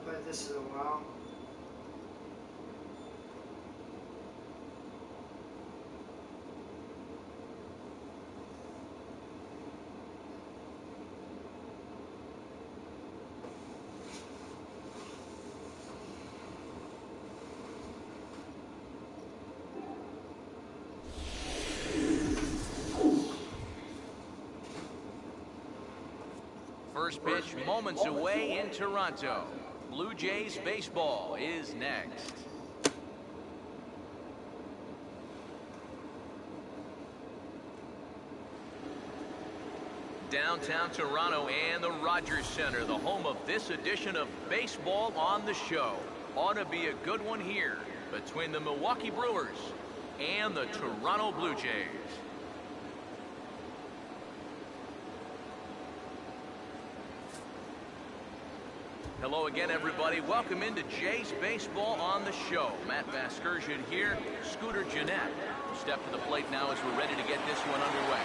Played this in a while. First pitch moments away in Toronto. Blue Jays baseball is next. Downtown Toronto and the Rogers Center, the home of this edition of Baseball on the Show. Ought to be a good one here between the Milwaukee Brewers and the Toronto Blue Jays. Hello again, everybody. Welcome into Jays Baseball on the Show. Matt Vasgersian here, Scooter Gennett. Step to the plate now as we're ready to get this one underway.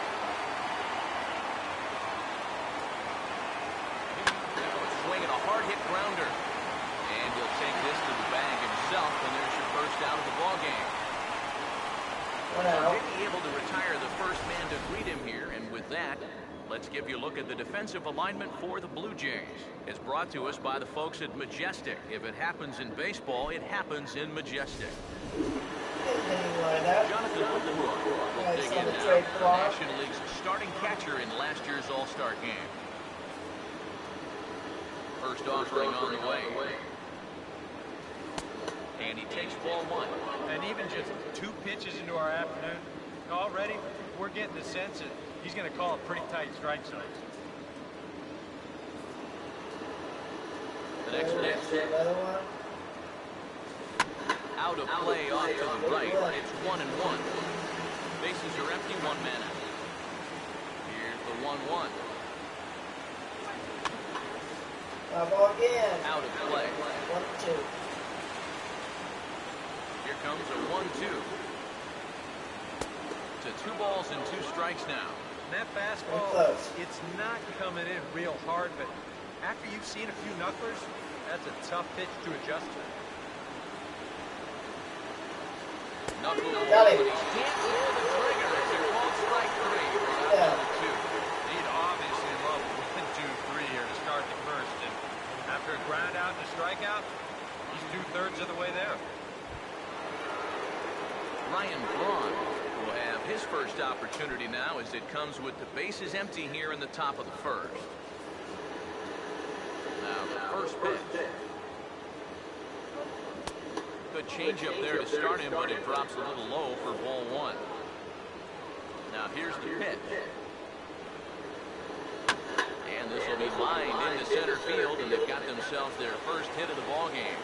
Swinging a hard-hit grounder. And he'll take this to the bag himself, and there's your first out of the ballgame. Dickey able to retire the first man to greet him here, and with that, let's give you a look at the defensive alignment for the Blue Jays. It's brought to us by the folks at Majestic. If it happens in baseball, it happens in Majestic. Jonathan Leroy will dig in now, the National League's starting catcher in last year's All-Star game. First offering on the way. And he takes ball one. And even just 2 pitches into our afternoon, already we're getting the sense that he's going to call a pretty tight strike zone. The next pitch. Out of play off to the right. It's 1-1. Bases are empty, 1 man out. Here's the 1-1. Ball again. Out of play. 1-2. Here comes a 1-2. To 2 balls and 2 strikes now. And that fastball, it's not coming in real hard, but after you've seen a few knucklers, that's a tough pitch to adjust to. Knuckle, but he can't pull the trigger. It's a called strike 3. Out to 2. He'd obviously love 1, 2, 3 here to start the first, and after a ground out and a strikeout, he's 2/3 of the way there. Ryan Braun will have his first opportunity now as it comes with the bases empty here in the top of the first. Now the first pitch. Good changeup there to start him, but it drops a little low for ball 1. Now here's the pitch. And this will be lined into center field, and they've got themselves their first hit of the ball game.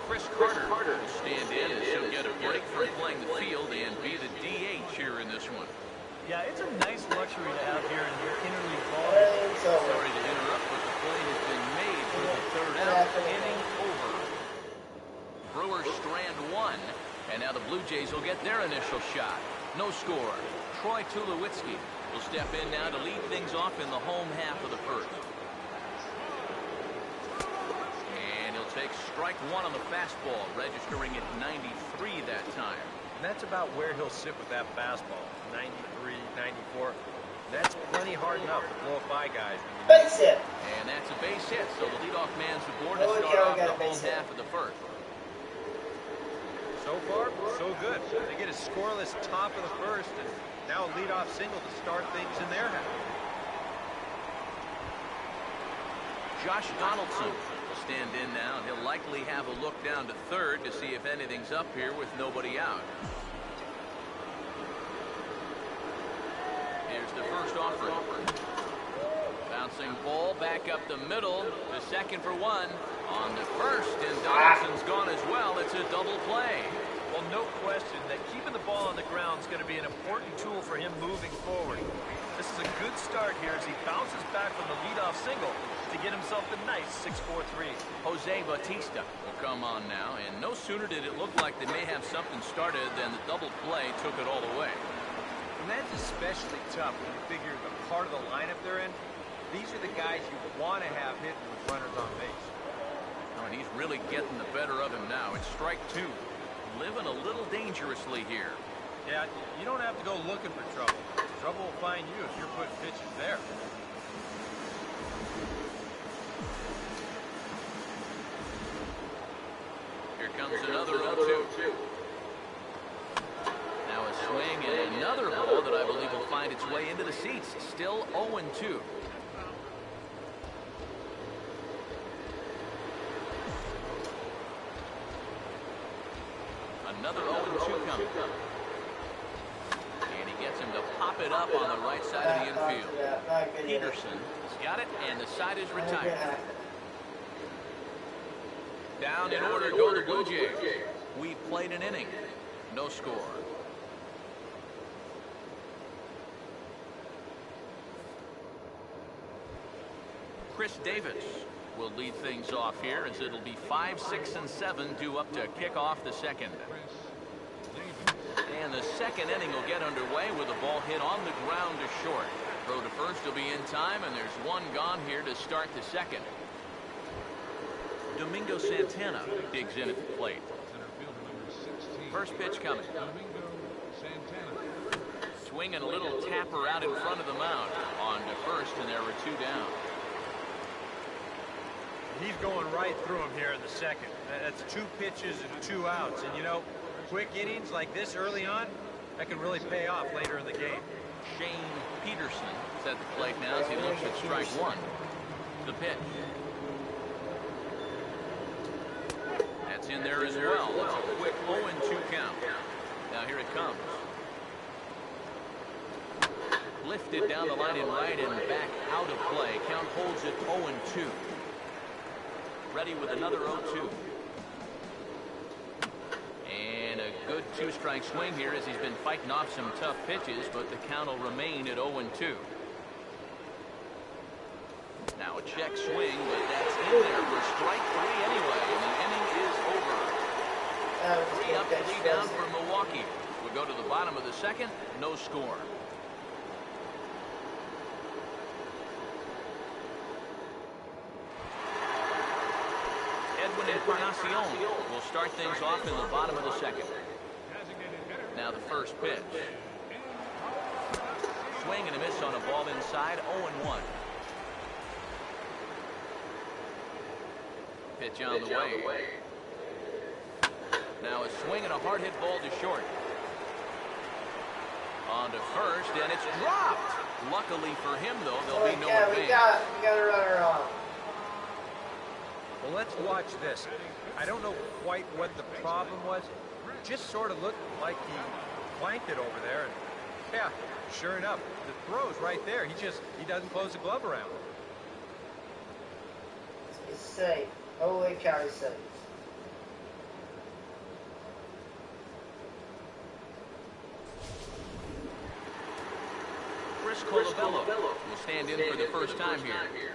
Chris Carter will stand in, and she'll get a break from playing the field and be the DH here in this one. Yeah, it's a nice luxury to have here in your interleague ball. Sorry to interrupt, but the play has been made for the 3rd out. Inning over. Brewers strand 1, and now the Blue Jays will get their initial shot. No score. Troy Tulowitzki will step in now to lead things off in the home half of the first. Takes strike 1 on the fastball, registering at 93 that time. And that's about where he'll sit with that fastball, 93, 94. That's plenty hard enough to blow by guys. Base hit. And that's a base hit, so the leadoff man's aboard to start off the home half of the first. So far, so good. They get a scoreless top of the first, and now a leadoff single to start things in their half. Josh Donaldson will stand in now, and he'll likely have a look down to third to see if anything's up here with nobody out. Here's the first offering. Bouncing ball back up the middle to second for 1. On the first, and Donaldson's gone as well. It's a double play. Well, no question that keeping the ball on the ground is going to be an important tool for him moving forward. This is a good start here as he bounces back from the leadoff single to get himself a nice 6-4-3. Jose Bautista will come on now, and no sooner did it look like they may have something started than the double play took it all away. And that's especially tough when you figure the part of the lineup they're in These are the guys you want to have hitting with runners on base. Oh, and he's really getting the better of him now. It's strike two. Living a little dangerously here. Yeah, you don't have to go looking for trouble. Trouble will find you if you're putting pitches there. Here comes another 0-2. Now a swing and another ball that I believe will find its way into the seats. Still 0-2. Another 0-2 coming. And he gets him to pop it up on the right side of the infield. Peterson has got it, and the side is retired. Down in order go the Blue Jays. We played an inning. No score. Chris Davis will lead things off here as it'll be 5, 6, and 7 due up to kick off the second. And the second inning will get underway with a ball hit on the ground to short. Throw to first will be in time, and there's one gone here to start the second. Domingo Santana digs in at the plate. First pitch coming. Swing and a little tapper out in front of the mound. On to first, and there were two down. He's going right through him here in the second. That's 2 pitches and 2 outs. And, you know, quick innings like this early on, that can really pay off later in the game. Shane Peterson is at the plate now as he looks at strike one. The pitch. That's in there as well. It's a quick 0-2 count. Now here it comes. Lifted down the line in right and back out of play. Count holds it 0-2. Ready with another 0-2. And a good 2-strike swing here as he's been fighting off some tough pitches, but the count will remain at 0-2. Now a check swing, but that's in there for strike 3 anyway, and the inning is over. 3 up, 3 down for Milwaukee. We'll go to the bottom of the second, no score. Edwin Encarnacion will start things off in the bottom of the second. Now the first pitch. Swing and a miss on a ball inside, 0-1. Pitch on the way. Now a swing and a hard hit ball to short. On to first, and it's dropped. Luckily for him, though, there'll be no advance. We got a runner on. Well, let's watch this. I don't know quite what the problem was. Just sort of looked like he blanked it over there. And yeah, sure enough, the throw's right there. He doesn't close the glove around it. It's safe. Holy cow, it's safe. Chris Colabello will stand in for the first time here.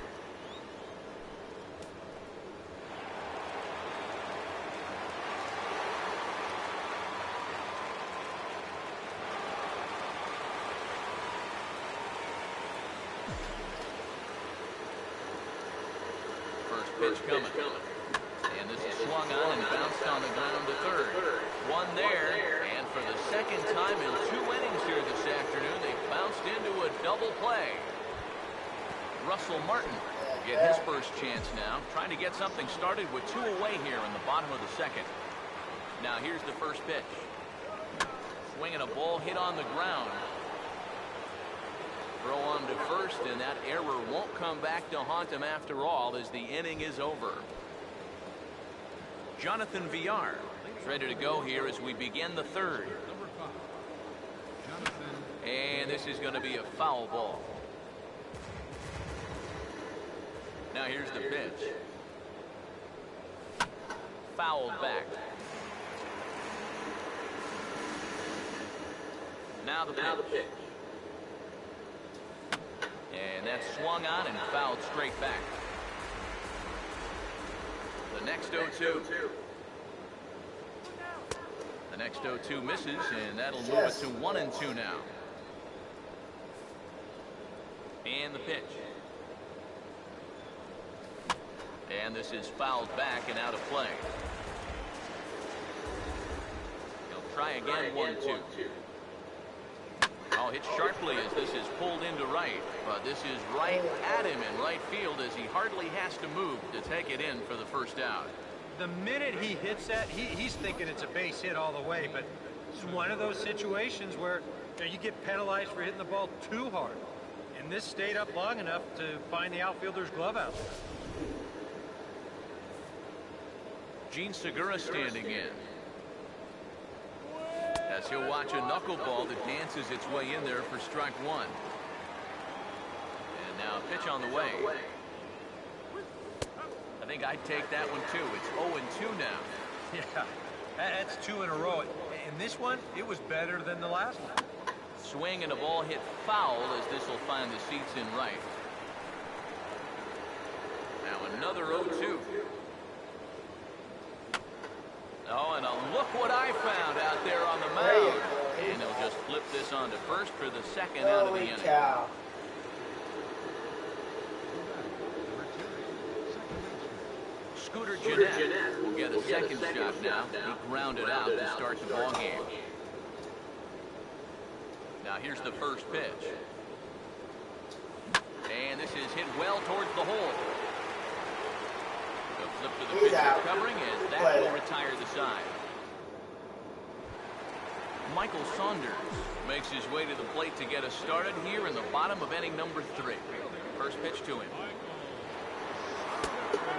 Pitch coming. And this is swung on and bounced on the ground to third. One there, and for the second time in 2 innings here this afternoon, they bounced into a double play. Russell Martin will get his first chance now, trying to get something started with 2 away here in the bottom of the second. Now here's the first pitch. Swinging a ball hit on the ground. Throw on to first, and that error won't come back to haunt him after all as the inning is over. Jonathan Villar is ready to go here as we begin the third. And this is going to be a foul ball. Now here's the pitch. Fouled back. Now the pitch. And that's swung on and fouled straight back. The next 0-2. The next 0-2 misses, and that'll move it to 1-2 now. And the pitch. And this is fouled back and out of play. He'll try again, 1-2. Oh, hit sharply as this is pulled into right. But this is right at him in right field as he hardly has to move to take it in for the first out. The minute he hits that, he's thinking it's a base hit all the way, but it's one of those situations where you get penalized for hitting the ball too hard. And this stayed up long enough to find the outfielder's glove out there. Gene Segura standing in. As he'll watch a knuckleball that dances its way in there for strike one. And now a pitch on the way. I think I'd take that one too. It's 0-2 now. Yeah, that's 2 in a row. And this one, it was better than the last one. Swing and a ball hit foul as this will find the seats in right. Now another 0-2. Oh, and look what I found out there on the mound. And they'll just flip this on to first for the second out of the inning. Cow. Scooter Gennett will get a second shot now. He grounded out to start the ball game. Now here's the first pitch. And this is hit well towards the hole. The flip to the pitcher covering it. That will retire the side. Michael Saunders makes his way to the plate to get us started here in the bottom of inning number 3. First pitch to him.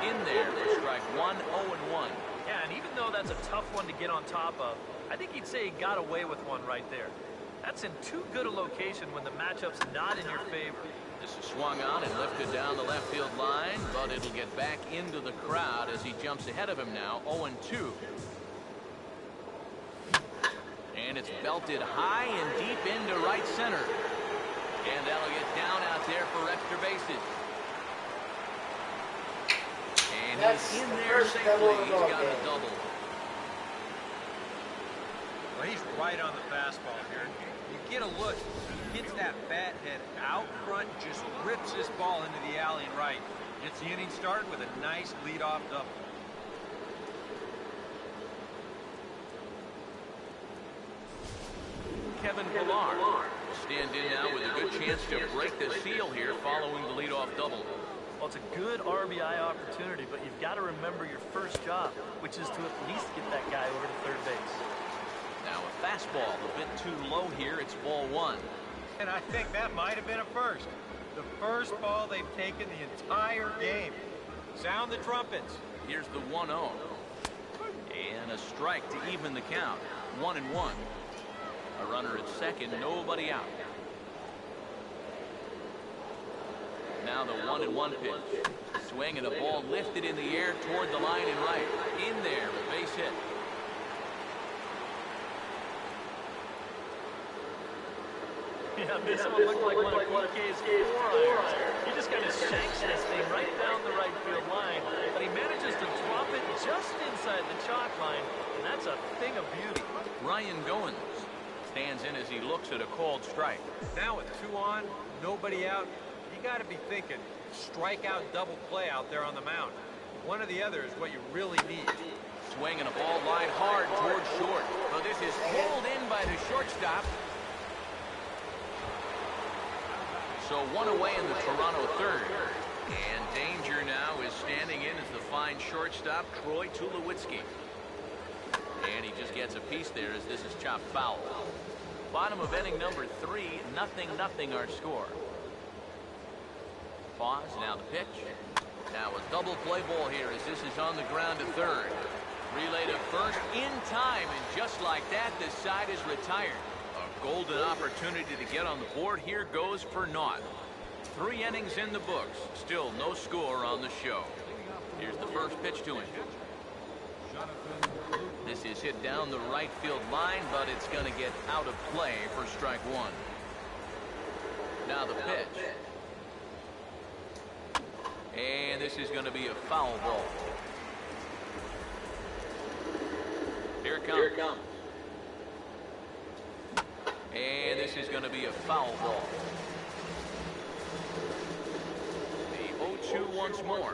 In there for strike one, 0-1. Yeah, and even though that's a tough one to get on top of, I think he'd say he got away with one right there. That's in too good a location when the matchup's not in your favor. This is swung on and lifted down the left field line, but it'll get back into the crowd as he jumps ahead of him now, 0-2. And it's belted high and deep into right center. And that'll get down out there for extra bases. And he's in there safely. He's got a double. Well, he's right on the fastball here. You get a look. He hits that bat head out front, just rips this ball into the alley and right. Gets the inning started with a nice leadoff double. Kevin Pillar will stand in now with a good chance to break the seal here following the leadoff double. Well, it's a good RBI opportunity, but you've got to remember your first job, which is to at least get that guy over to third base. Now a fastball a bit too low here. It's ball one. And I think that might have been a first. The first ball they've taken the entire game. Sound the trumpets. Here's the 1-0. And a strike to even the count. 1-1. A runner at second, nobody out. Now the 1-1 pitch. Swing and a ball lifted in the air toward the line and right. In there, a base hit. Yeah, this one looked like one of PK's 4 irons. He just kind of shanks this thing right down the right field line, but he manages to drop it just inside the chalk line, and that's a thing of beauty. Ryan Goins stands in as he looks at a called strike. Now with 2 on, nobody out, you got to be thinking strikeout double play out there on the mound. One or the other is what you really need. Swing and a ball line hard towards short. So this is pulled in by the shortstop. So one away in the Toronto third. And danger now is standing in as the fine shortstop, Troy Tulowitzki. And he just gets a piece there as this is chopped foul. Bottom of inning number 3, 0-0 our score. Pause, now the pitch. Now a double play ball here as this is on the ground to third. Relay to first in time, and just like that, the side is retired. A golden opportunity to get on the board here goes for naught. 3 innings in the books, still no score on the show. Here's the first pitch to him. This is hit down the right field line, but it's going to get out of play for strike one. Now the pitch. And this is going to be a foul ball. Here it comes. Here it comes. And this is going to be a foul ball. The 0-2 once more.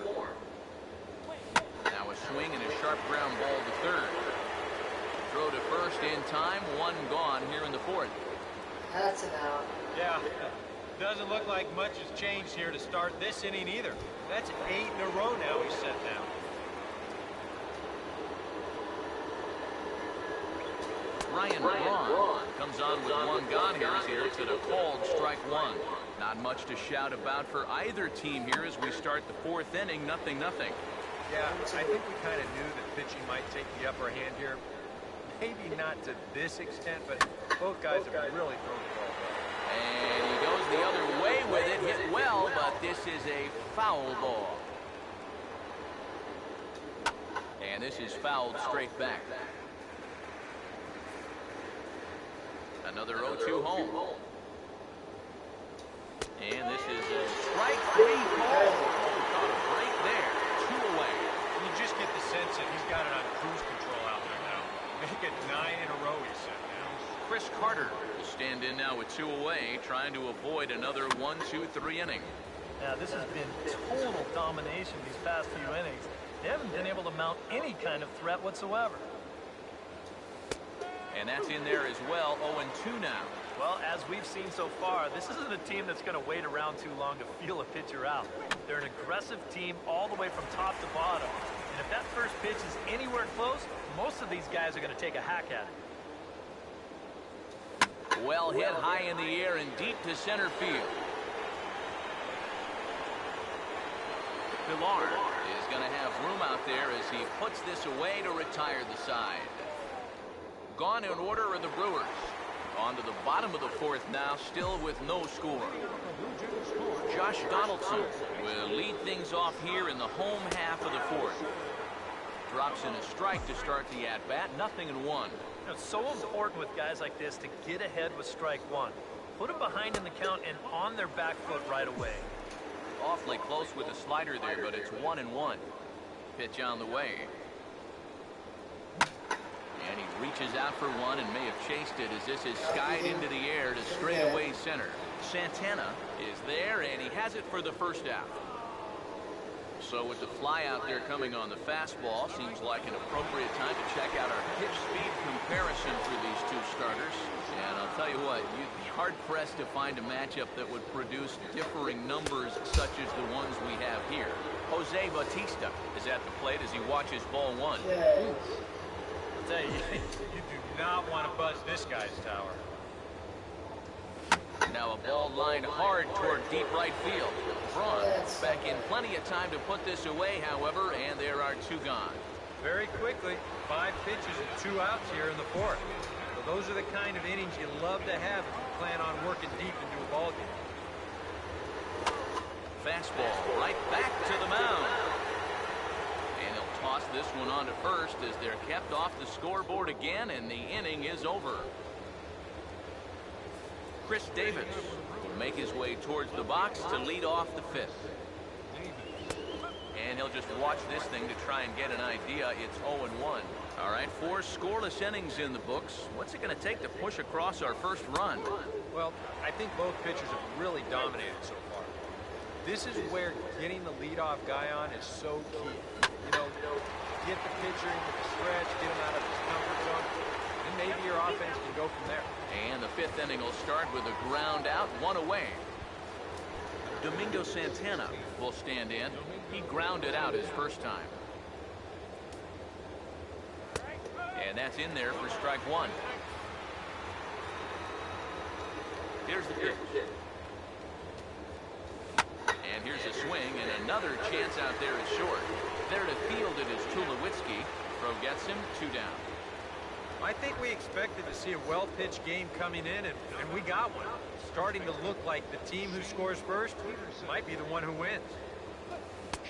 swing and a sharp ground ball to third. Throw to first in time, one gone here in the fourth. That's an out. Yeah, doesn't look like much has changed here to start this inning either. That's 8 in a row now he's set down. Ryan Braun comes on with one gone here as he looks at a called strike one. Not much to shout about for either team here as we start the fourth inning, 0-0. Yeah, I think we kind of knew that pitching might take the upper hand here. Maybe not to this extent, but both guys have really thrown the ball well. And he goes the other way with it, hit well, but this is a foul ball. And this is fouled straight back. Another 0-2 home. And this is a strike three ball. Caught a break there. 2 away. You just get the sense that he's got it on cruise control out there now. Make it 9 in a row, he said now. Chris Carter will stand in now with 2 away, trying to avoid another 1-2-3 inning. Now, this has been total domination these past few innings. They haven't been able to mount any kind of threat whatsoever. And that's in there as well, 0-2 now. Well, as we've seen so far, this isn't a team that's going to wait around too long to feel a pitcher out. They're an aggressive team all the way from top to bottom. And if that first pitch is anywhere close, most of these guys are going to take a hack at it. Well hit high in the air and deep to center field. Pilar is going to have room out there as he puts this away to retire the side. Gone in order are the Brewers. On to the bottom of the fourth now, still with no score. Josh Donaldson will lead things off here in the home half of the fourth. Drops in a strike to start the at-bat, 0-1. You know, it's so important with guys like this to get ahead with strike one. Put them behind in the count and on their back foot right away. Awfully close with a slider there, but it's 1-1. Pitch on the way. And he reaches out for one and may have chased it as this is skied into the air to straightaway center. Santana is there, and he has it for the first out. So with the fly out there coming on the fastball, seems like an appropriate time to check out our pitch speed comparison for these two starters. And I'll tell you what, you'd be hard-pressed to find a matchup that would produce differing numbers such as the ones we have here. Jose Bautista is at the plate as he watches ball one. You do not want to buzz this guy's tower. Now a ball lined hard toward deep right field. Braun back in plenty of time to put this away, however, and there are 2 gone. Very quickly, 5 pitches and 2 outs here in the fourth. So those are the kind of innings you love to have if you plan on working deep into a ball game. Fastball right back to the mound. And he'll toss this one on to first as they're kept off the scoreboard again, and the inning is over. Chris Davis will make his way towards the box to lead off the 5th. And he'll just watch this thing to try and get an idea. It's 0-1. All right, 4 scoreless innings in the books. What's it going to take to push across our first run? Well, I think both pitchers have really dominated so far. This is where getting the leadoff guy on is so key. You know, get the pitcher into the stretch, get him out of his comfort zone, and maybe your offense can go from there. And the 5th inning will start with a ground out, 1 away. Domingo Santana will stand in. He grounded out his first time. And that's in there for strike 1. Here's the pitch. And here's a swing, and another chance out there is short. There to field it is Tulowitzki. Throw gets him, 2 down. I think we expected to see a well-pitched game coming in, and we got one. Starting to look like the team who scores first might be the one who wins.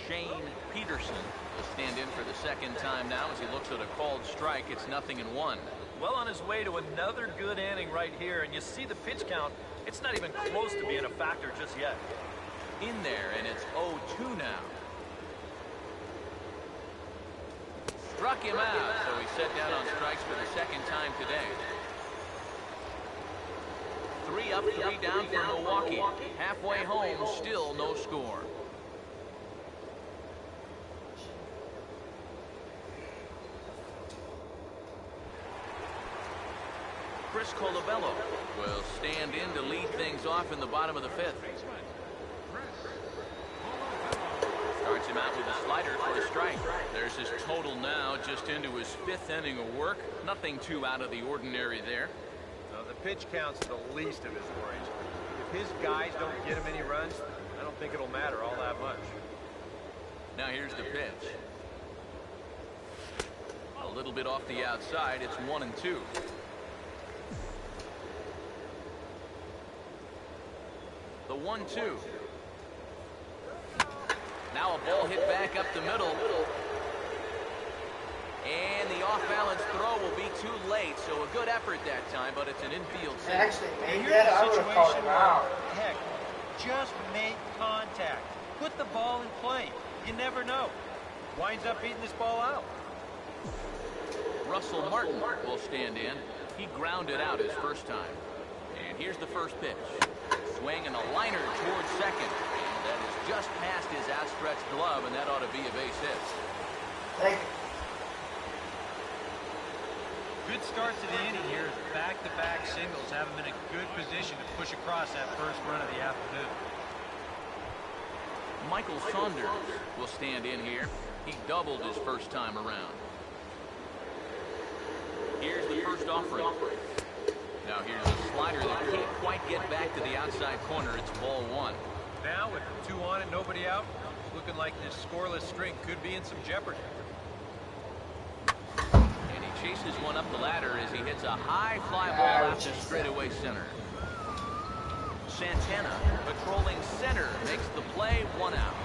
Shane Peterson will stand in for the 2nd time now as he looks at a called strike. It's 0-1. Well on his way to another good inning right here, and you see the pitch count. It's not even close to being a factor just yet. In there, and it's 0-2 now. Struck him out, so he's set down on strikes for the 2nd time today. 3 up, 3 down for Milwaukee. Halfway home, still no score. Chris Colabello will stand in to lead things off in the bottom of the fifth. Starts him out with a slider for a strike. There's his total now, just into his fifth inning of work. Nothing too out of the ordinary there. Now, the pitch count's the least of his worries. If his guys don't get him any runs, I don't think it'll matter all that much. Now here's the pitch. A little bit off the outside. It's 1-2. The 1-2. Now a ball hit back up the middle. And the off-balance throw will be too late, so a good effort that time, but it's an infield If single. I actually made Here's that, a I would have called situation him out. where, heck, just make contact. Put the ball in play. You never know. Winds up beating this ball out. Russell Martin will stand in. He grounded out his first time. And here's the first pitch. Swing and a liner towards second. And that is just past his outstretched glove, and that ought to be a base hit. Thank you. Good start to the inning here. Back-to-back singles have him in a good position to push across that first run of the afternoon. Michael Saunders will stand in here. He doubled his first time around. Here's the first offering. Now here's a slider that can't quite get back to the outside corner. It's ball one. Now with 2 on and nobody out, looking like this scoreless string could be in some jeopardy. And he chases one up the ladder as he hits a high fly ball out to straightaway center. Santana patrolling center makes the play, 1 out.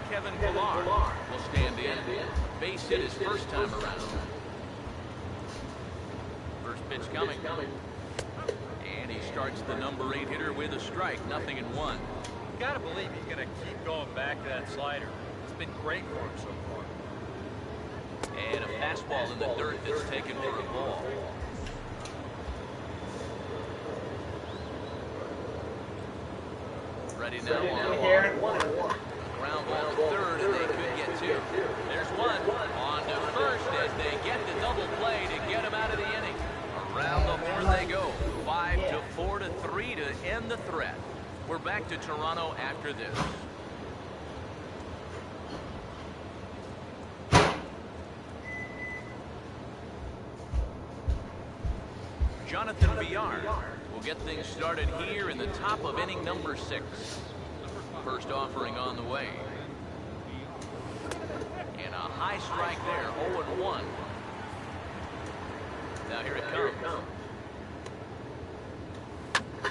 Kevin Pillar will stand in. Base hit his first time around. First pitch coming. And he starts the number 8 hitter with a strike. 0-1. You gotta believe he's gonna keep going back to that slider. It's been great for him so far. And a fastball in the dirt that's taken for a ball. Ready now on ground ball to third, and they could get 2. There's one on to first as they get the double play to get him out of the inning. Around the horn they go. 5-4 to 3 to end the threat. We're back to Toronto after this. Jonathan Villar will get things started here in the top of inning number 6. First offering on the way. And a high strike there, 0-1. Now here it comes.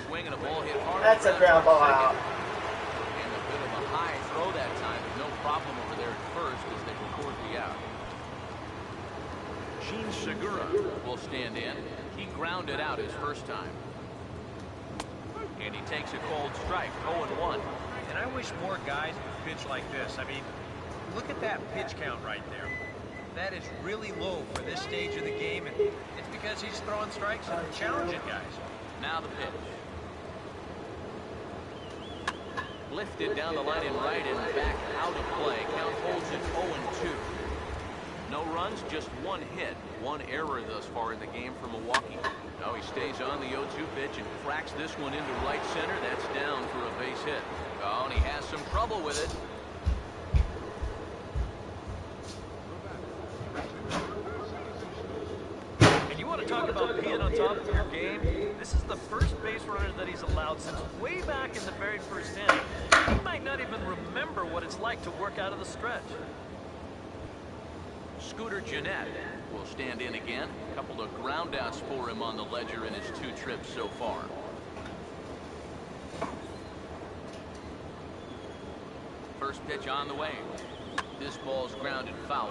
Swing and a ball hit hard. That's a ground ball out. And a bit of a high throw that time, but no problem over there at first as they record the out. Gene Segura will stand in. He grounded out his first time. And he takes a cold strike, 0-1. And I wish more guys would pitch like this. I mean, look at that pitch count right there. That is really low for this stage of the game, and it's because he's throwing strikes and challenging guys. Now the pitch. Lifted down the line in right and back out of play. Count holds it 0-2. No runs, just 1 hit. 1 error thus far in the game for Milwaukee. Now he stays on the 0-2 pitch and cracks this one into right center. That's down for a base hit. Oh, and he has some trouble with it. And you want to talk about being on top of your game? This is the first base runner that he's allowed since way back in the very first inning. He might not even remember what it's like to work out of the stretch. Scooter Gennett will stand in again. A couple of groundouts for him on the ledger in his 2 trips so far. First pitch on the way. This ball's grounded foul.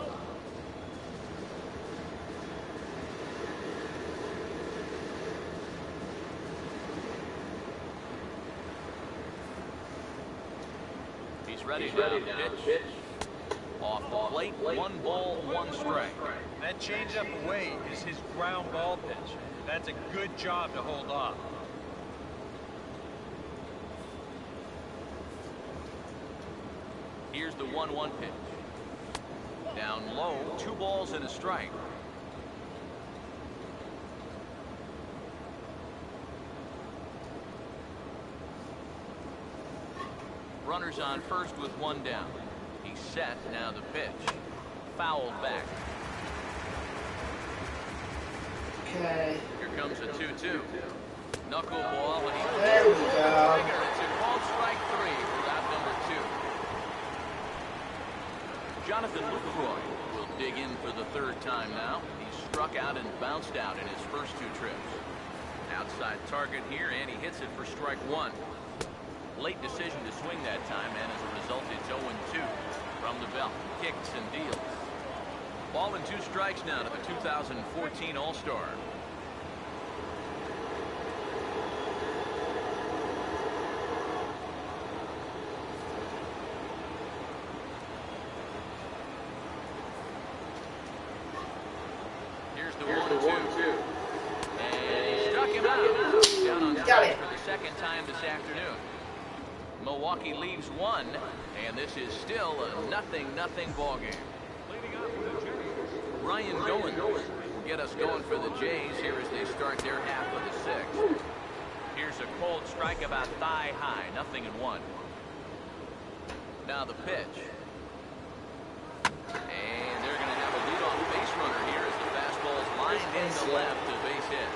He's ready now to pitch. Off the plate, 1 ball, 1 strike. That changeup away is his ground ball pitch. That's a good job to hold off. Here's the 1-1 pitch. Down low, 2 balls and a strike. Runners on first with 1 down. He's set, now the pitch. Fouled back. Okay. Here comes a 2-2. Knuckleball, and he There we pulls the go. trigger. It's a called strike 3 for out number 2. Jonathan Lucroy will dig in for the 3rd time now. He struck out and bounced out in his first 2 trips. Outside target here, and he hits it for strike 1. Late decision to swing that time, and as a result, it's 0-2 from the belt. Kicks and deals. Ball and 2 strikes now to the 2014 All-Star. Here's the 1-2. And he struck him out. Down on strike for the 2nd time this afternoon. Milwaukee leaves 1, and this is still a 0-0 ball game. Ryan Goins will get us going for the Jays here as they start their half of the 6th. Here's a cold strike about thigh high, 0-1. Now the pitch. And they're going to have a leadoff base runner here as the fastball is lined into left, a base hit.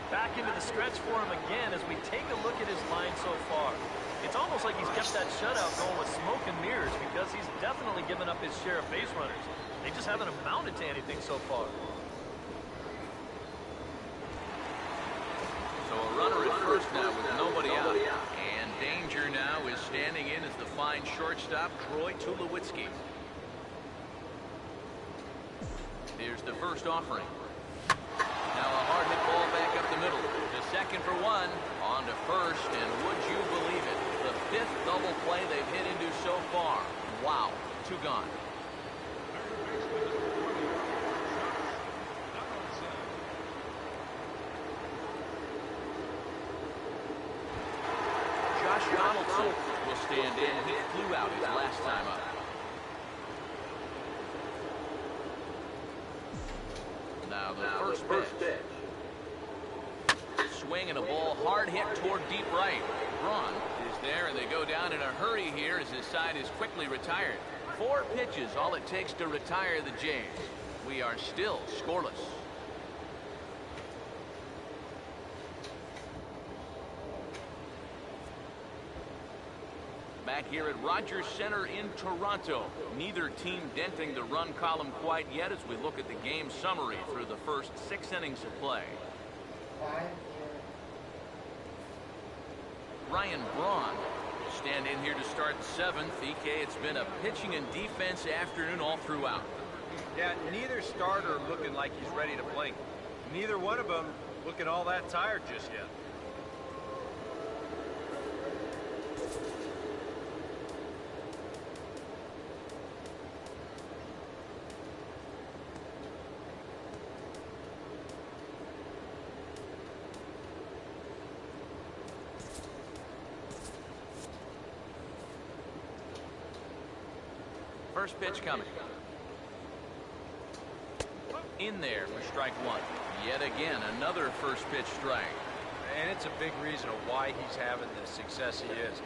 Back into the stretch for him again as we take a look at his line so far. It's almost like he's kept that shutout going with smoke and mirrors because he's definitely given up his share of base runners. They just haven't amounted to anything so far. So a runner at first now with nobody out. And danger now is standing in as the fine shortstop, Troy Tulowitzki. Here's the first offering. Now a hard hit ball back up the middle. To second for 1. On to first, and would you believe it? The 5th double play they've hit into so far. Wow. 2 gone. Josh Donaldson will stand in. He flew out his last time up. Now the first pitch. Swing and a ball hard hit toward deep right. Braun is there, and they go down in a hurry here as his side is quickly retired. 4 pitches, all it takes to retire the Jays. We are still scoreless. Back here at Rogers Center in Toronto. Neither team denting the run column quite yet as we look at the game summary through the first 6 innings of play. Ryan Braun will stand in here to start the 7th. EK, it's been a pitching and defense afternoon all throughout. Yeah, neither starter looking like he's ready to blink. Neither one of them looking all that tired just yet. First pitch coming. In there for strike 1. Yet again, another first pitch strike. And it's a big reason of why he's having the success he is.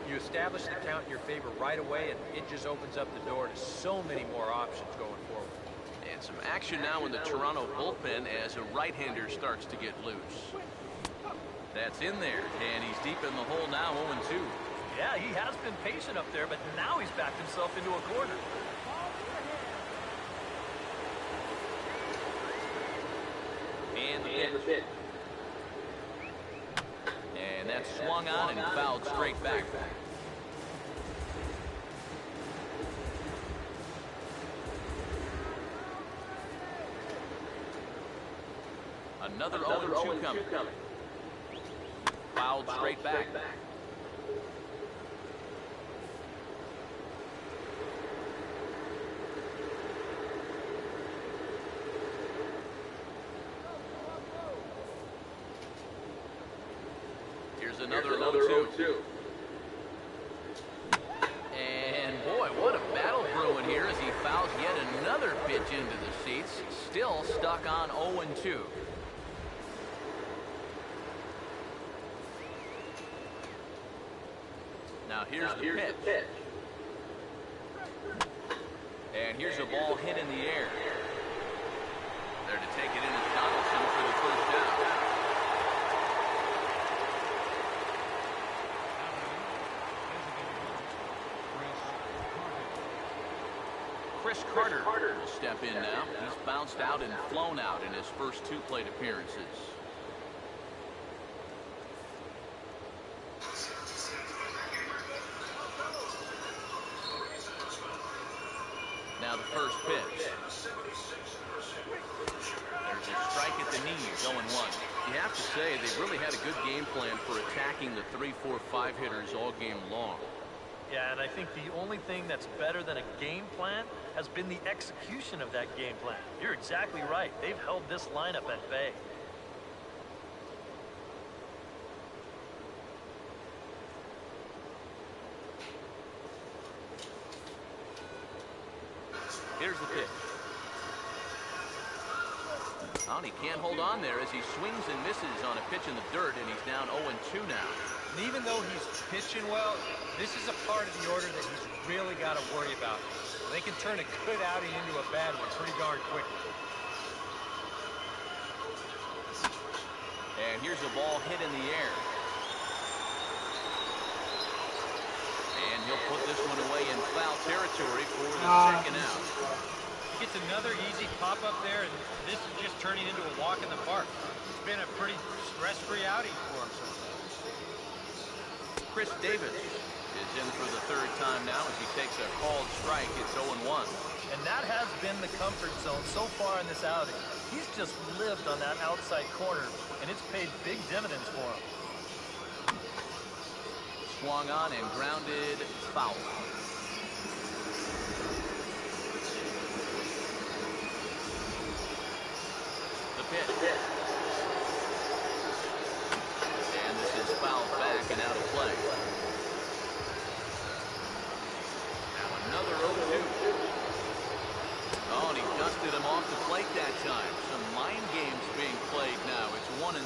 You establish the count in your favor right away, and it just opens up the door to so many more options going forward. And some action now in the Toronto bullpen as a right-hander starts to get loose. That's in there, and he's deep in the hole now, 0-2. Yeah, he has been patient up there, but now he's backed himself into a corner. And the pitch. And that's swung on and fouled straight back. Another 0-2 coming. Fouled straight back. Here's another 0-2. What a battle brewing here as he fouls yet another pitch into the seats. Still stuck on 0-2. Now here's the pitch. And here's a ball hit in the air. There to take it in is Donaldson for the first down. Chris Carter will step in now. He's bounced out and flown out in his first 2 plate appearances. Now the first pitch. There's a strike at the knee, going 1. You have to say they really had a good game plan for attacking the 3, 4, 5 hitters all game long. Yeah, and I think the only thing that's better than a game plan has been the execution of that game plan. You're exactly right. They've held this lineup at bay. Here's the pitch. Oh, and he can't hold on there as he swings and misses on a pitch in the dirt, and he's down 0-2 now. And even though he's pitching well, this is a part of the order that he's really got to worry about. They can turn a good outing into a bad one pretty darn quickly. And here's a ball hit in the air. And he'll put this one away in foul territory for the second out. He gets another easy pop-up there, and this is just turning into a walk in the park. It's been a pretty stress-free outing for him so far. Chris Davis is in for the 3rd time now as he takes a called strike. It's 0-1. And that has been the comfort zone so far in this outing. He's just lived on that outside corner, and it's paid big dividends for him. Swung on and grounded foul. The pitch. And this is fouled back and out of play. Now another 0-2. Oh, and he dusted him off the plate that time. Some mind games being played now. It's 1-2.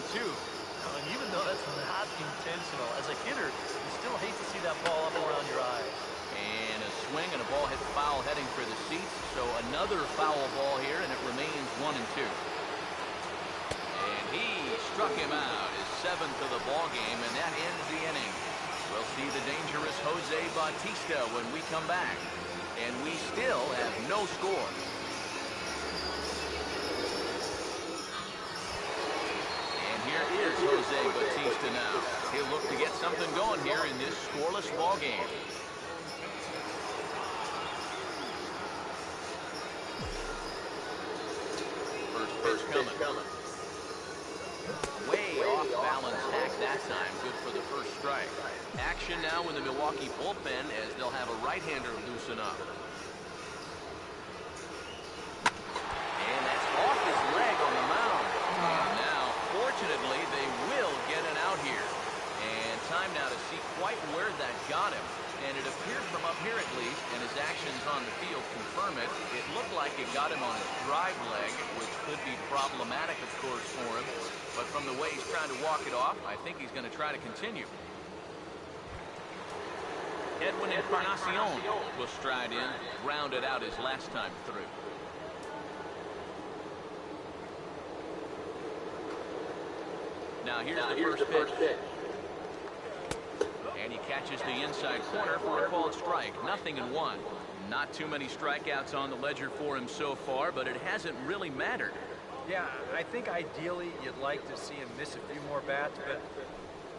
And even though that's not intentional, as a hitter, you still hate to see that ball up around your eyes. And a swing and a ball hit foul heading for the seats. So another foul ball here, and it remains 1-2. And he struck him out, his 7th of the ball game, and that ends the inning. We'll see the dangerous Jose Bautista when we come back. And we still have no score. And here is Jose Bautista now. He'll look to get something going here in this scoreless ball game. First pitch coming. Way off balance hack that time. Good for the first strike. Action now in the Milwaukee bullpen as they'll have a right-hander loosen up. And that's off his leg on the mound. And now, fortunately, they will get an out here. And time now to see quite where that got him. And it appeared from up here at least, and his actions on the field confirm it, it looked like it got him on his drive leg, which could be problematic, of course, for him. But from the way he's trying to walk it off, I think he's going to try to continue. Edwin Encarnacion will stride in, rounded out his last time through. Now here's the first pitch. And he catches the inside corner for a called strike. 0-1. Not too many strikeouts on the ledger for him so far, but it hasn't really mattered. Yeah, I think ideally you'd like to see him miss a few more bats, but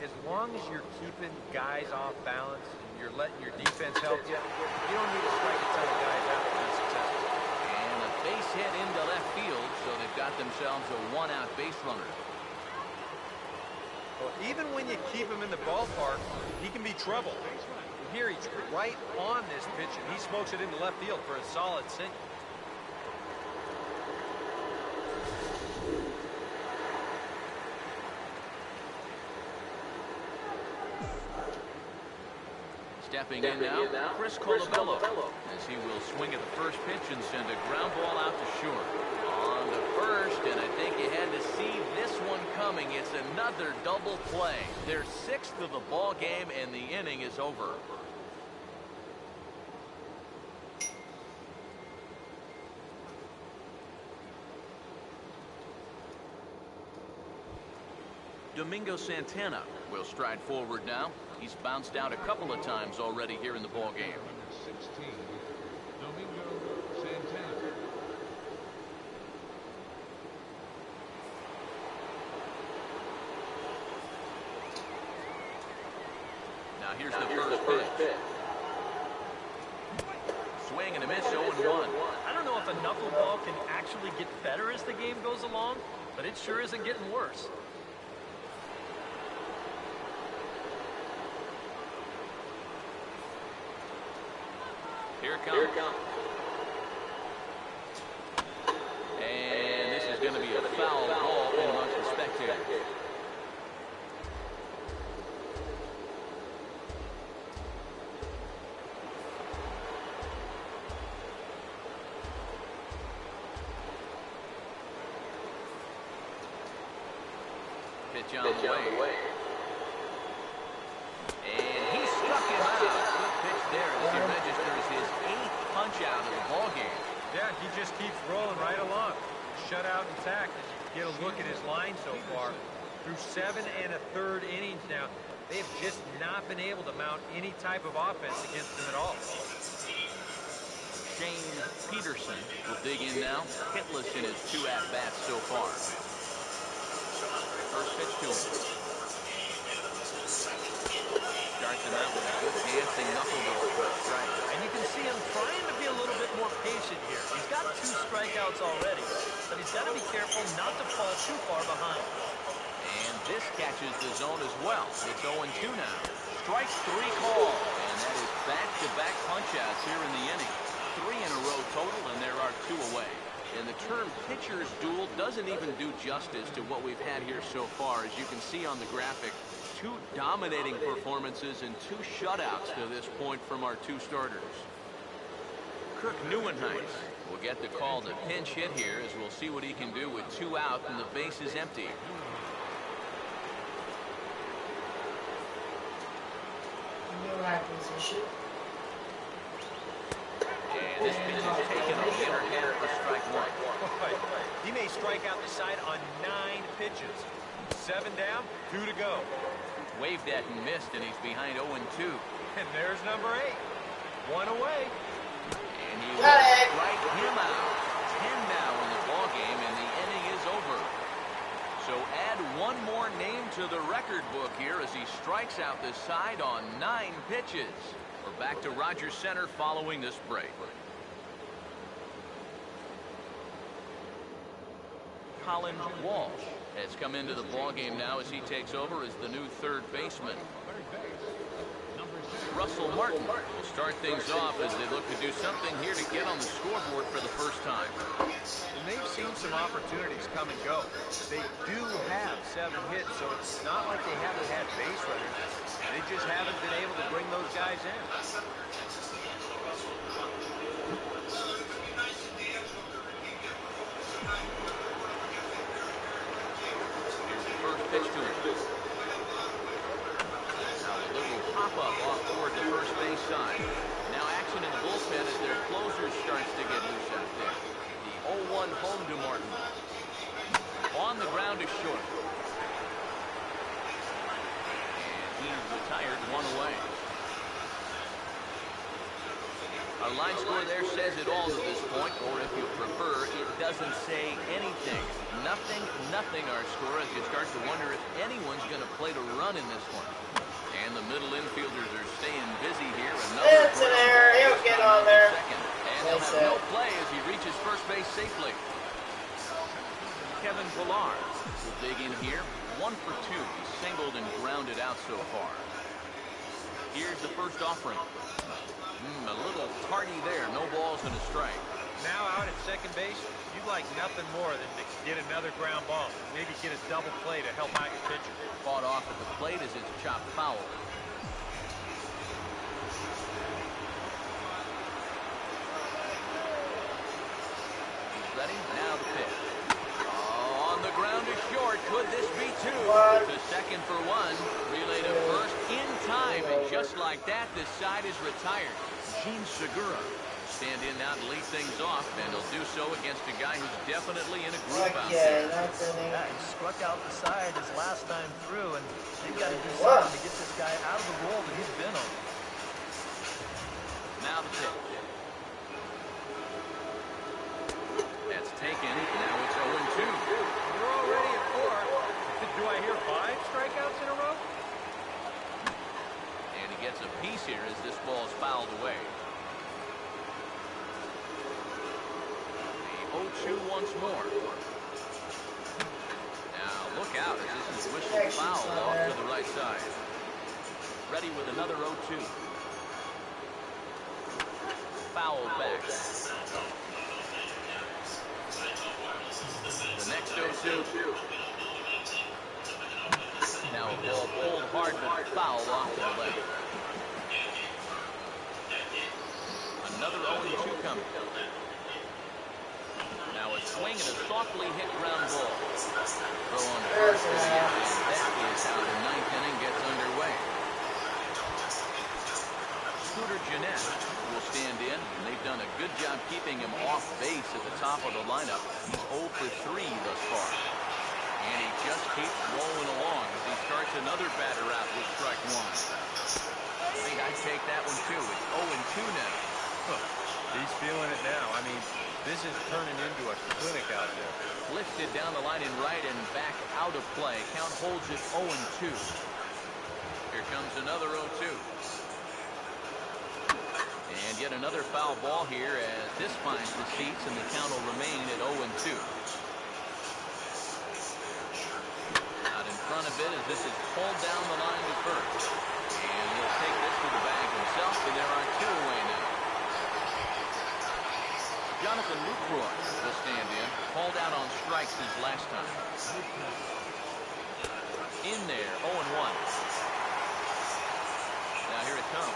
as long as you're keeping guys off balance and you're letting your defense help you, you don't need to strike a ton of guys out to be successful. And a base hit into left field, so they've got themselves a 1-out base runner. Well, even when you keep him in the ballpark, he can be trouble. Here he's right on this pitch, and he smokes it into left field for a solid single. Stepping in now, Chris Colabello, as he will swing at the first pitch and send a ground ball out to short. On the first, and I think you had to see this one coming. It's another double play. Their 6th of the ball game, and the inning is over. Domingo Santana will stride forward now. He's bounced out a couple of times already here in the ball game. 16, Domingo Santana. Now here's the first pitch. Swing and a miss, 0-1. I don't know if a knuckleball can actually get better as the game goes along, but it sure isn't getting worse. Here it comes. And this is going to be a foul ball in amongst the spectators. Pitch on the way. And he struck him out. Good pitch there as he registers his 8th punch out of the ball game. Yeah, he just keeps rolling right along. Shutout intact as you get a look at his line so far. Through 7 1/3 innings now, they've just not been able to mount any type of offense against him at all. Shane Peterson will dig in now. Hitless in his 2 at-bats so far. First pitch to him. Starts him out with a good dancing knuckleball for a strike. And you can see him trying to be a little bit more patient here. He's got 2 strikeouts already, but he's got to be careful not to fall too far behind. And this catches the zone as well. It's 0-2 now. Strike 3 call. And that is back-to-back punch-outs here in the inning. 3 in a row total, and there are 2 away. And the term pitcher's duel doesn't even do justice to what we've had here so far. As you can see on the graphic, 2 dominating performances and 2 shutouts to this point from our 2 starters. Kirk Neuenhuis will get the call to pinch hit here, as we'll see what he can do with 2 out and the base is empty. New acquisition. And this pitch is taken on the inner half for strike 1. He may strike out the side on 9 pitches. 7 down, 2 to go. Waved at and missed, and he's behind 0-2. And there's number 8. 1 away. And he will strike him out. 10 now in the ball game, and the inning is over. So add 1 more name to the record book here as he strikes out the side on 9 pitches. We're back to Rogers Center following this break. Colin Walsh has come into the ball game now as he takes over as the new 3rd baseman. Russell Martin will start things off as they look to do something here to get on the scoreboard for the first time. And they've seen some opportunities come and go. They do have 7 hits, so it's not like they haven't had base runners. They just haven't been able to bring those guys in. Here's the first pitch to him. Now a little pop-up off toward the first base side. Now action in the bullpen as their closer starts to get loose out there. The 0-1 home to Martin. On the ground is short. And he's retired 1 away. Our line score there says it all at this point, or if you prefer, it doesn't say anything. 0-0 our score as you start to wonder if anyone's going to play to run in this one. And the middle infielders are staying busy here. It's an error. He'll get on there. And he'll have no play as he reaches first base safely. Kevin Pillar will dig in here. 1 for 2. He's singled and grounded out so far. Here's the first offering. A little tardy there. No balls and a strike. Now out at second base, you'd like nothing more than to get another ground ball. Maybe get a double play to help out your pitcher. Fought off at the plate as it's chopped foul. ready. Now the pitch. Oh, on the ground is short. Could this be two? To second for one. Relay to first in time. And just like that, this side is retired. Gene Segura stand in now to lead things off, and he'll do so against a guy who's definitely in a groove out there. Yeah, he struck out the side his last time through, and they've got to do something to get this guy out of the role that he's been on. Now the pitch. That's taken. Now it's 0-2. We're already at 4. Do I hear 5 strikeouts in a row? And he gets a piece here as this ball is fouled away. 0-2 once more. Now look out as this is whistled foul off to the right side. Ready with another 0-2. Foul back. The next 0-2. Now a ball pulled hard but foul off to the left. Another 0-2 coming. Now a swing and a softly hit ground ball. Throw on first, and that is how the ninth inning gets underway. Scooter Gennett will stand in, and they've done a good job keeping him off base at the top of the lineup. He's 0 for 3 thus far. And he just keeps rolling along as he starts another batter out with strike one. I think I'd take that one too. It's 0-2 now. He's feeling it now. I mean, this is turning into a clinic out there. Lifted down the line in right and back out of play. Count holds it 0-2. Here comes another 0-2. And yet another foul ball here as this finds the seats, and the count will remain at 0-2. Out in front a bit as this is pulled down the line to first. And he'll take this to the bag himself, and there are 2 away now. Jonathan Lucroy will stand in. Called out on strikes his last time. In there, 0-1. Now here it comes.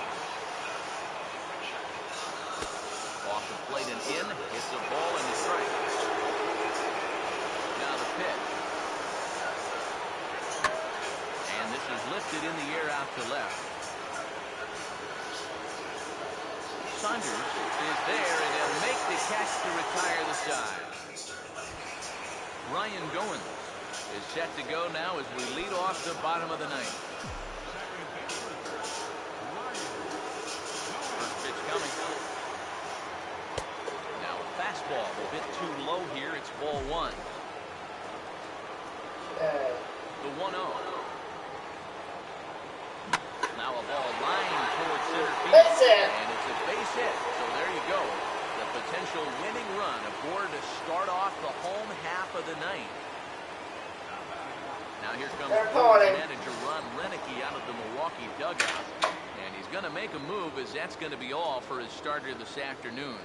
Off the plate and in. Hits a ball and a strike. Now the pitch. And this is lifted in the air out to left. Saunders is there, and he'll make the catch to retire the side. Ryan Goins is set to go now as we lead off the bottom of the ninth. First pitch coming. Now a fastball a bit too low here. It's ball 1. The 1-0. Now a ball lined towards center field. And it's a base hit. So there you go. The potential winning run aboard to start off the home half of the ninth. Now here comes manager Ron Lenicky out of the Milwaukee dugout. And he's going to make a move as that's going to be all for his starter this afternoon.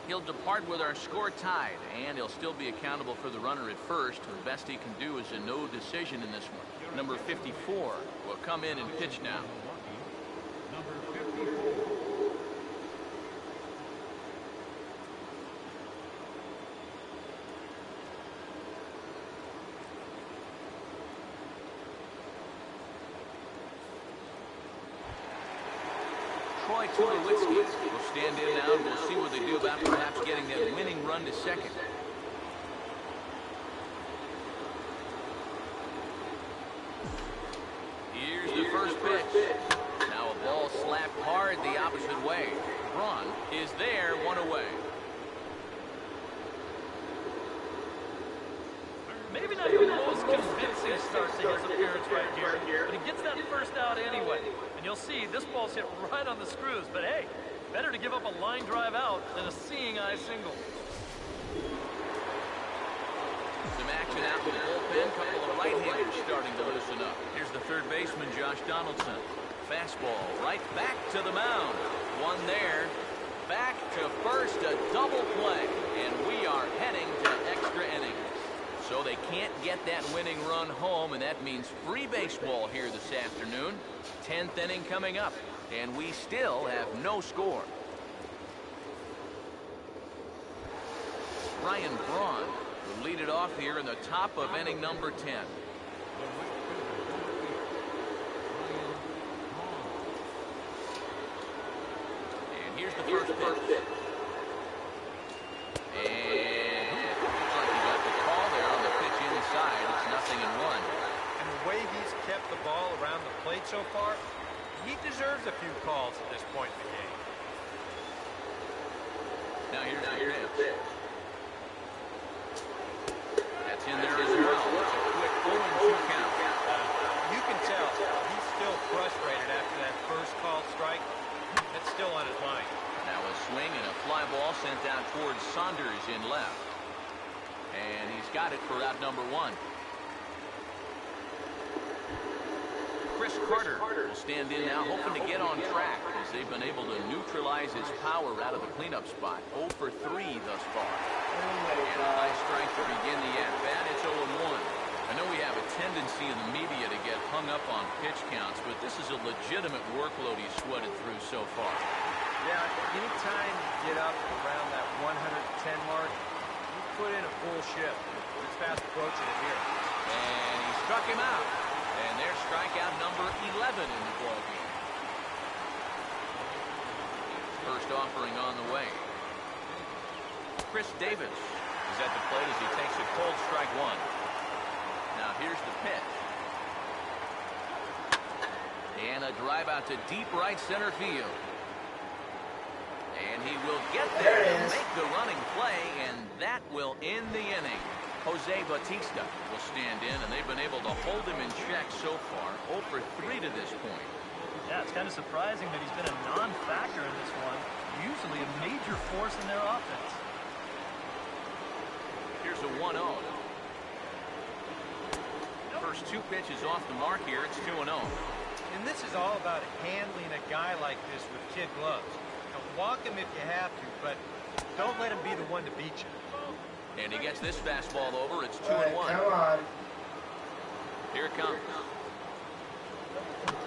He'll depart with our score tied, and he'll still be accountable for the runner at first. The best he can do is a no decision in this one. Number 54 will come in and pitch now. Number 54. Troy Tulowitzki will stand in now, and we'll see what they do about perhaps getting that winning run to second. Here's the first pitch. Now a ball slapped hard the opposite way. Braun is there, 1 away. Maybe not the most convincing start to his appearance right here, but he gets that first out anyway. And you'll see this ball's hit right on the screws, but hey, better to give up a line drive out than a seeing eye single. Some action out in the bullpen. Couple of right-handers starting to loosen up. Here's the third baseman, Josh Donaldson. Fastball right back to the mound. One there. Back to first, a double play. And we are heading to extra innings. So they can't get that winning run home, and that means free baseball here this afternoon. 10th inning coming up, and we still have no score. Ryan Braun will lead it off here in the top of inning number 10. And here's the first pitch. And looks like he got the call there on the pitch inside. It's 0-1. And the way he's kept the ball around the plate so far, he deserves a few calls at this point in the game. Now here's the pitch. That's in there as well. It's a quick 0-2 count. You can tell he's still frustrated after that first called strike. That's still on his mind. Now a swing and a fly ball sent out towards Saunders in left. And he's got it for out number 1. Chris Carter will stand in now, hoping to get on track as they've been able to neutralize his power out of the cleanup spot. 0 for 3 thus far. And a high strike to begin the at-bat. It's 0-1. I know we have a tendency in the media to get hung up on pitch counts, but this is a legitimate workload he's sweated through so far. Yeah, anytime you get up around that 110 mark, you put in a full shift. It's fast approaching it here. And he struck him out. And there's strikeout number 11 in the ballgame. First offering on the way. Chris Davis is at the plate as he takes a cold strike 1. Now here's the pitch. And a drive out to deep right center field. And he will get there to make the running play, and that will end the inning. Jose Bautista will stand in, and they've been able to hold him in check so far. 0 for 3 to this point. Yeah, it's kind of surprising that he's been a non-factor in this one. Usually a major force in their offense. Here's a 1-0. First 2 pitches off the mark here. It's 2-0. And this is all about handling a guy like this with kid gloves. Walk him if you have to, but don't let him be the one to beat you. And he gets this fastball over. It's 2-1. Right, come on. Here it comes.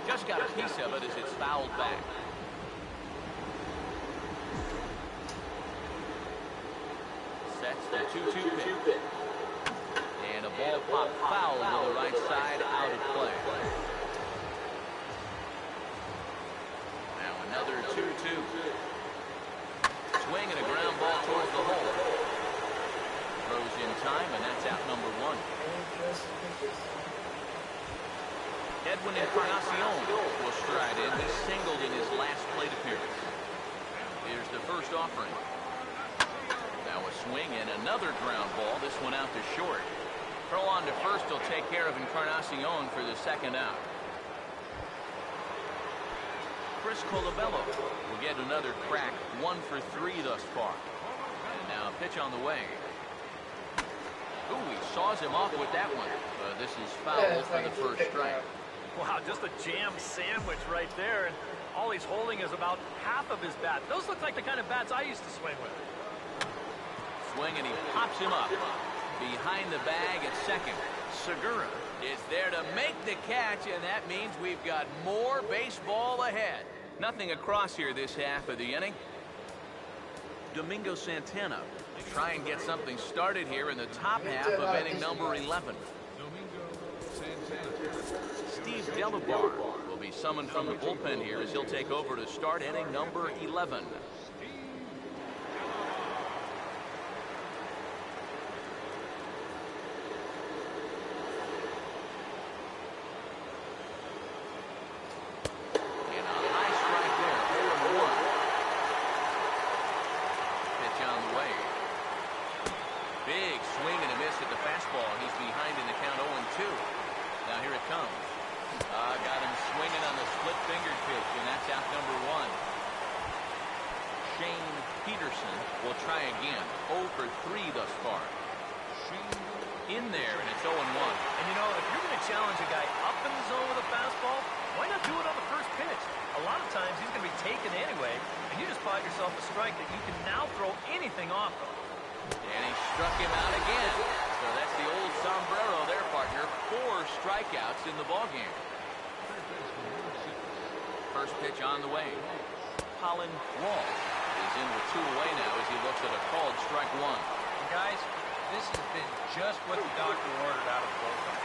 Just got a piece of it as it's fouled back. Sets the 2-2 pitch. And a ball pop foul to the right side, out of play. Now another 2-2. Swing and a ground ball towards the hole. Throws in time, and that's out number 1. Edwin Encarnacion will stride in. He singled in his last plate appearance. Here's the first offering. Now a swing and another ground ball. This one out to short. Throw on to first will take care of Encarnacion for the second out. Chris Colabello will get another crack. 1 for 3 thus far. And now a pitch on the way. Ooh, he saws him off with that one. This is foul for the first strike. Wow, just a jam sandwich right there. And all he's holding is about half of his bat. Those look like the kind of bats I used to swing with. Swing, and he pops him up. Behind the bag at second. Segura is there to make the catch, and that means we've got more baseball ahead. Nothing across here this half of the inning. Domingo Santana will try and get something started here in the top half of inning number 11. Steve Delabar will be summoned from the bullpen here as he'll take over to start inning number 11. Got him swinging on the split-fingered pitch, and that's out number 1. Shane Peterson will try again. 0 for 3 thus far. In there, and it's 0-1. And you know, if you're going to challenge a guy up in the zone with a fastball, why not do it on the first pitch? A lot of times he's going to be taken anyway, and you just bought yourself a strike that you can now throw anything off of. And he struck him out again. So that's the old sombrero there, partner. 4 strikeouts in the ballgame. First pitch on the way. Colin Wall is in with 2 away now as he looks at a called strike 1. guys, this has been just what the doctor ordered out of the bullpen.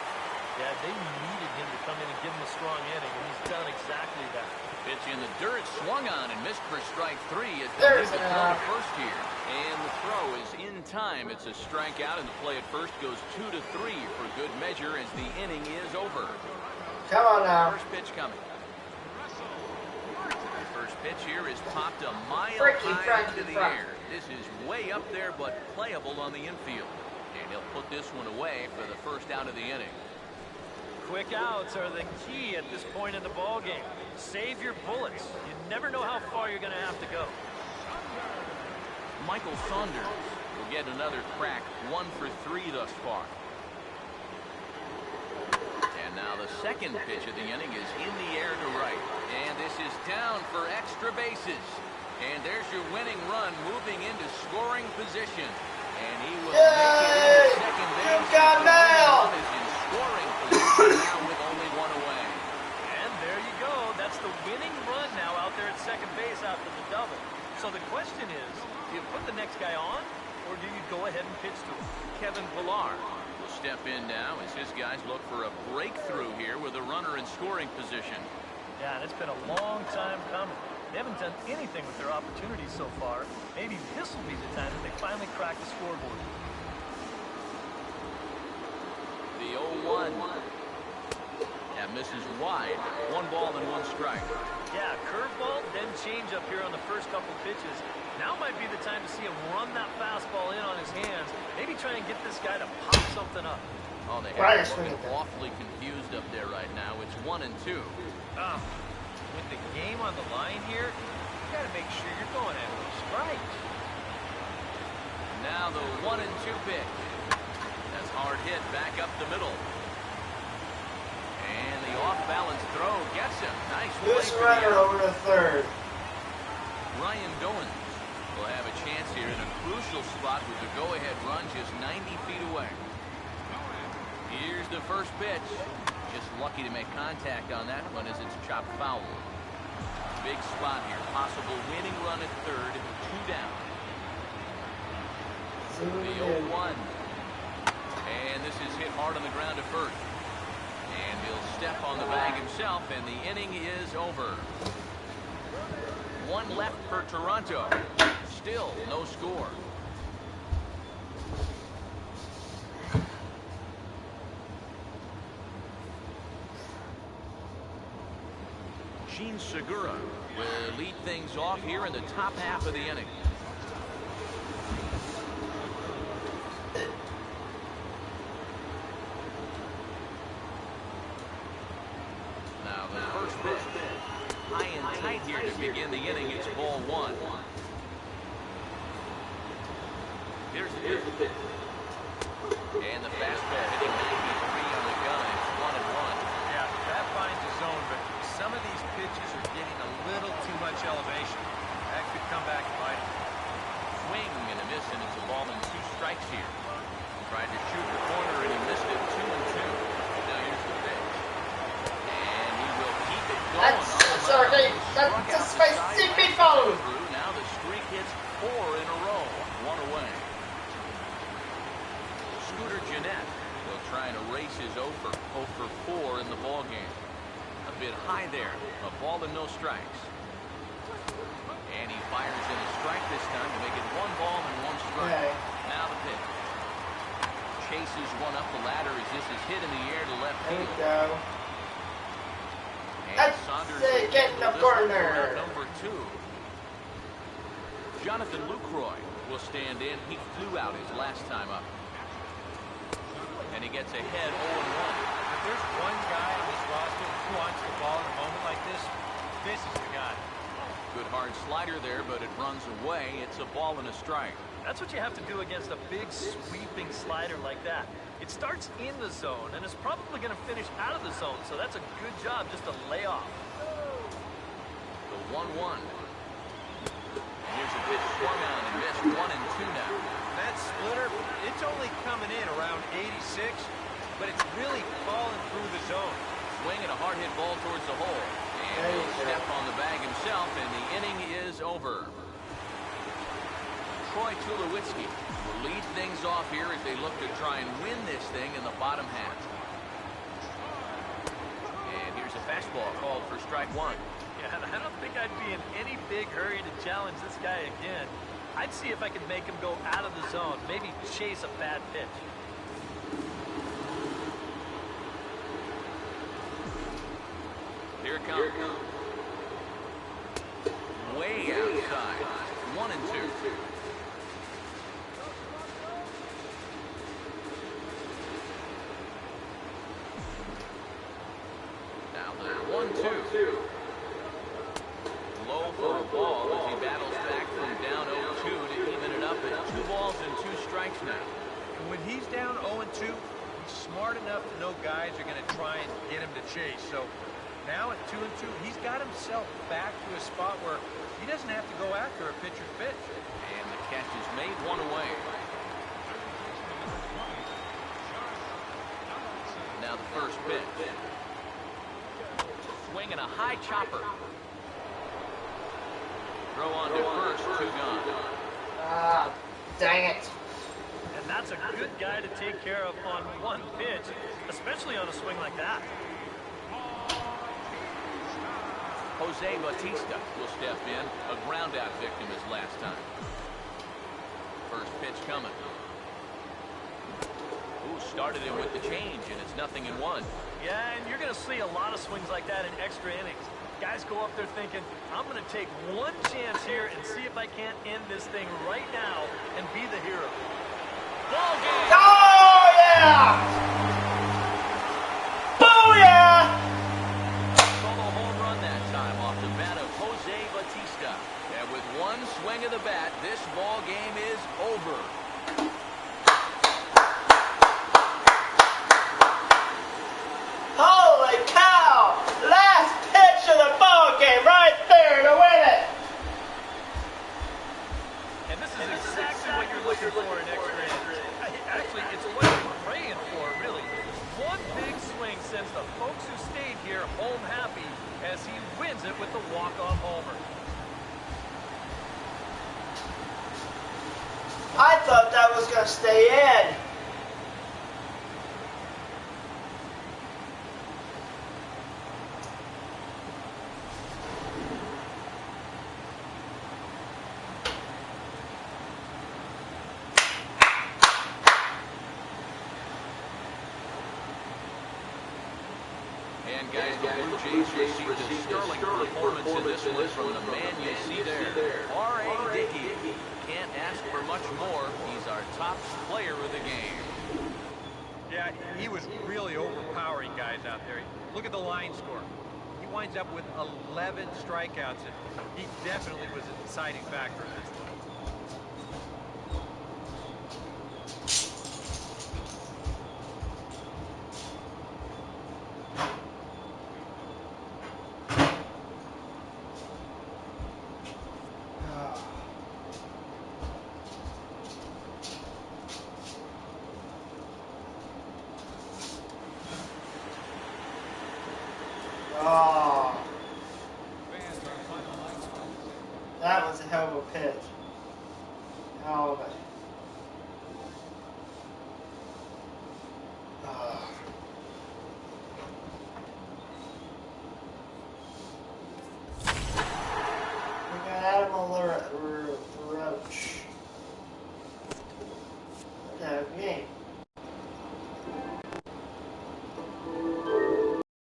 Yeah, they needed him to come in and give him a strong inning, and he's done exactly that. Pitch in the dirt, swung on and missed for strike 3 as There's the an throw out. to first here. And the throw is in time. It's a strikeout, and the play at first goes 2-3 for good measure as the inning is over. Come on now. First pitch coming. The first pitch here is popped a mile high into the air. This is way up there, but playable on the infield. And he'll put this one away for the first out of the inning. Quick outs are the key at this point in the ball game. Save your bullets. You never know how far you're going to have to go. Michael Saunders will get another crack, 1 for 3 thus far. And now the second pitch of the inning is in the air to right. And this is down for extra bases. And there's your winning run moving into scoring position. And he will make it into second base. You got nailed! Is in scoring position now with only 1 away. And there you go. That's the winning run now out there at second base after the double. So the question is, do you put the next guy on, or do you go ahead and pitch to him? Kevin Pillar will step in now as his guys look for a breakthrough here with a runner in scoring position. Yeah, and it's been a long time coming. They haven't done anything with their opportunities so far. Maybe this will be the time that they finally crack the scoreboard. The 0-1. That misses wide. 1 ball and 1 strike. Yeah, curveball, then changeup here on the first couple pitches. Now might be the time to see him run that fastball in on his hands. Maybe try and get this guy to pop something up. Oh, they Right, have swing looking it down. awfully confused up there right now. It's 1-2. With the game on the line here, you got to make sure you're going after those strikes. Now the 1-2 pitch. That's hard hit back up the middle. And the off-balance throw gets him. Nice play Loose for the runner out. over to third. Ryan Goins will have a chance here in a crucial spot with the go-ahead run just 90 feet away. Here's the first pitch. Just lucky to make contact on that one as it's chopped foul. Big spot here. Possible winning run at third. 2 down. The 0-1. And this is hit hard on the ground to first. And he'll step on the bag himself, and the inning is over. 1 left for Toronto. Still no score. Gene Segura will lead things off here in the top half of the inning. Now the first pitch, high and tight here to begin the inning. It's ball 1. Here's the pitch. And the fastball hitting 93 on the gun. It's 1-1. Yeah, that finds the zone, but some of these pitches are getting a little too much elevation. That could come back and bite him. Swing and a miss, and it's a ball and 2 strikes here. Tried to shoot the corner, and he missed it. 2-2. Now here's the pitch. And he will keep it going. That's a spicy meatball. Now the streak hits 4 in a row. 1 away. Scooter Gennett will try and erase his 0 for 4 in the ball game. A bit high there. A ball and no strikes. And he fires in a strike this time to make it 1 ball and 1 strike. Okay. Now the pitch. Chases one up the ladder as this is hit in the air to left There field. we go. And That's Saunders it, will get in the this one corner. for number 2. Jonathan Lucroy will stand in. He flew out his last time up. And he gets ahead 0-1. If there's one guy on this roster who wants the ball in a moment like this, this is the guy. Good hard slider there, but it runs away. It's a ball and a strike. That's what you have to do against a big sweeping slider like that. It starts in the zone, and it's probably going to finish out of the zone, so that's a good job just to lay off. The 1-1. And here's a pitch swung on and missed. 1-2 now. That splitter, it's only coming in around 86, but it's really falling through the zone. Swing and a hard hit ball towards the hole. And he'll step on the bag himself, and the inning is over. Troy Tulowitzki will lead things off here as they look to try and win this thing in the bottom half. And here's a fastball called for strike one. Yeah, I don't think I'd be in any big hurry to challenge this guy again. I'd see if I could make him go out of the zone, maybe chase a bad pitch. Here it comes. Way outside. 1 and 2. Now the 1-2. Low for a ball as he battles back from down 0-2 to even it up at 2 balls and 2 strikes now. And when he's down 0-2, he's smart enough to know guys are going to try and get him to chase. So now at 2-2, he's got himself back to a spot where he doesn't have to go after a pitcher's pitch. And the catch is made, 1 away. Now the first pitch. Swing and a high chopper. Throw on to first, 2 gone. Ah, dang it. And that's a good guy to take care of on one pitch, especially on a swing like that. Jose Bautista will step in, a ground-out victim his last time. First pitch coming. Ooh, started him with the change, and it's 0-1. Yeah, and you're going to see a lot of swings like that in extra innings. Guys go up there thinking, I'm going to take one chance here and see if I can't end this thing right now and be the hero. Ball game! Oh, yeah! Booyah! Solo home run that time off the bat of Jose Bautista. And with one swing of the bat, this ball game is over. Holy cow! Last pitch of the ball game right there to win it. And this is exactly what you're looking for in extra innings. Actually, it's what you're praying for, really. One big swing sends the folks who stayed here home happy as he wins it with the walk-off homer. I thought that was going to stay in. And guys, the Blue Jays received a sterling performance in this one from the man you see there, R.A. Dickey. Can't ask for much more. He's our top player of the game. Yeah, he was really overpowering guys out there. Look at the line score. He winds up with 11 strikeouts, and he definitely was a deciding factor in this one. Oh, that was a hell of a pitch. Oh, man.